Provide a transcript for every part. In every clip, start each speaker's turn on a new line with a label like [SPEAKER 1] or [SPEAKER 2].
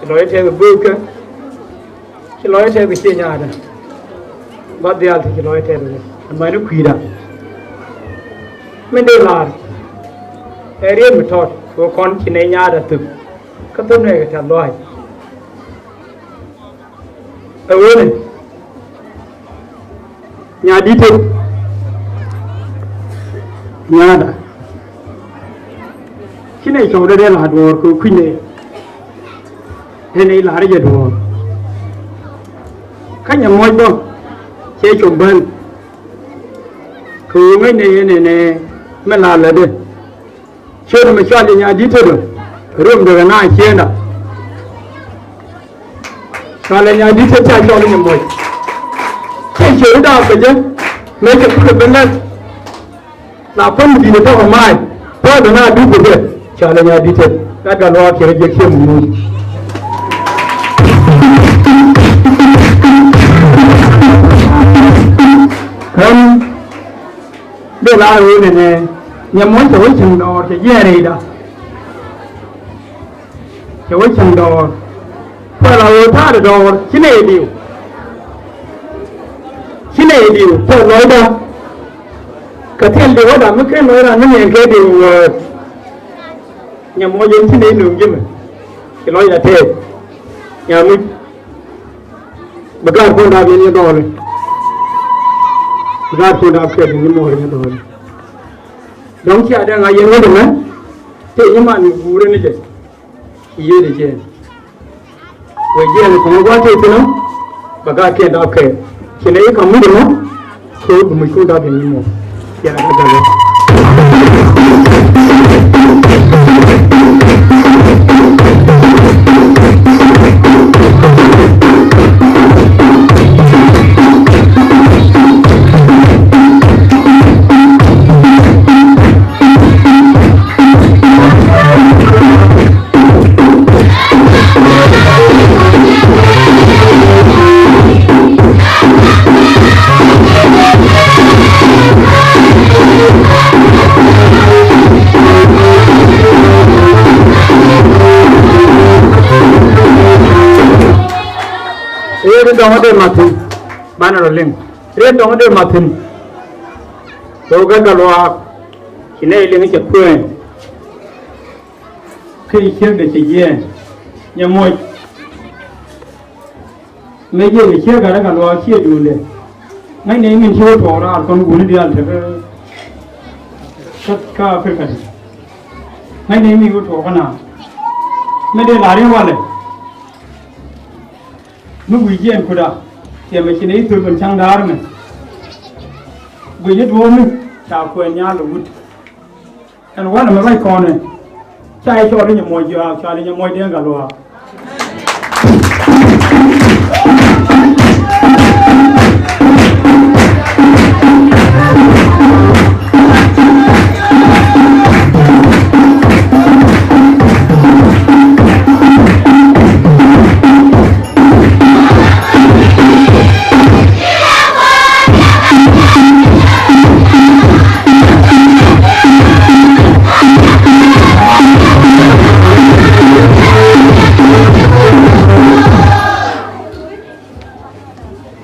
[SPEAKER 1] lawyer have a book, the lawyer have a senior, but the other lawyer have a minor quida. Mendelar, a real method for continuing other to Catholic at Lloyd. A woman, Yadito Yada. She may show the hard work who queen. Any larger door. Can you more dog? Take your burn. Who made a Melalade. Show them a shot in your detail. Room to the night here. Shall I detail touch on your boy? Take your dog again. Make a put a banana. Now, come to the top of mine. Pardon, I do forget. Shall I detail? That can walk here. Để lại rồi này nhằm muốn chối chừng đò thì dễ này đó chối chừng đò phải là tha được đò chỉ này điều phải nói đó cái thiên điều đó mới cái nói là nó nhận cái điều nhằm muốn dùng chỉ này đường chứ mà cái nói là thế nhà mình bất cứ con nào như đó này God put up here in the morning. Don't you have a young woman? Take your money, who in it? You the jail. We jail from what you know, but God can't okay. Can I come with you? So we should have any more. Yeah, Don't Martin, Banner Ling. Red on the Martin. Roga, he nailing is a queen. Can you hear the year? Nyamouch. Maybe the chair got a lot here, Julie. My name is Roda from Gundia. My name is Roda. Maybe Larry Wallet. Lúc quý diện của đó thì mấy cái này từ phần trang đá rồi quý nhất vô mình chào quyền nhà là vụt anh quá là mấy con này chạy cho đến nhà mồi giờ cho đến nhà mồi đen cả rồi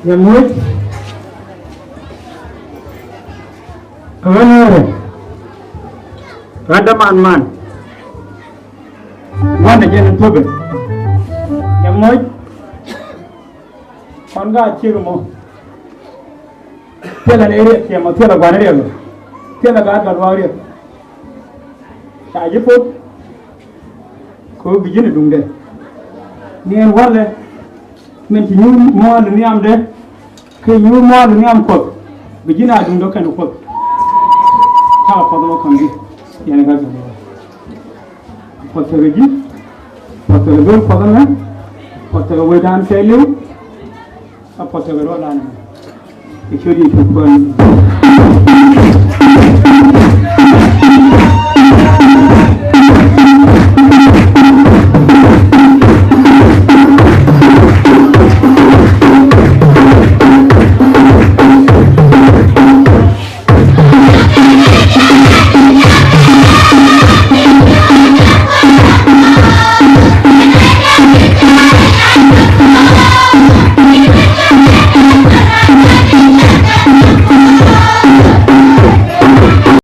[SPEAKER 1] Nyamouch, ada man, mana jangan coba. Nyamouch, konga cium mo. Tiada area, tiada tiada gua area, tiada gua area. Saya pun, kau begini dong deh. Ni yang wala, mencinyu mau ni am deh. Khi you more than I'm quote, begin I don't look and quote. How for the can be? Yanaga. What the regime? What the good for the man? What the way down tell you? What the road line? It should be to burn.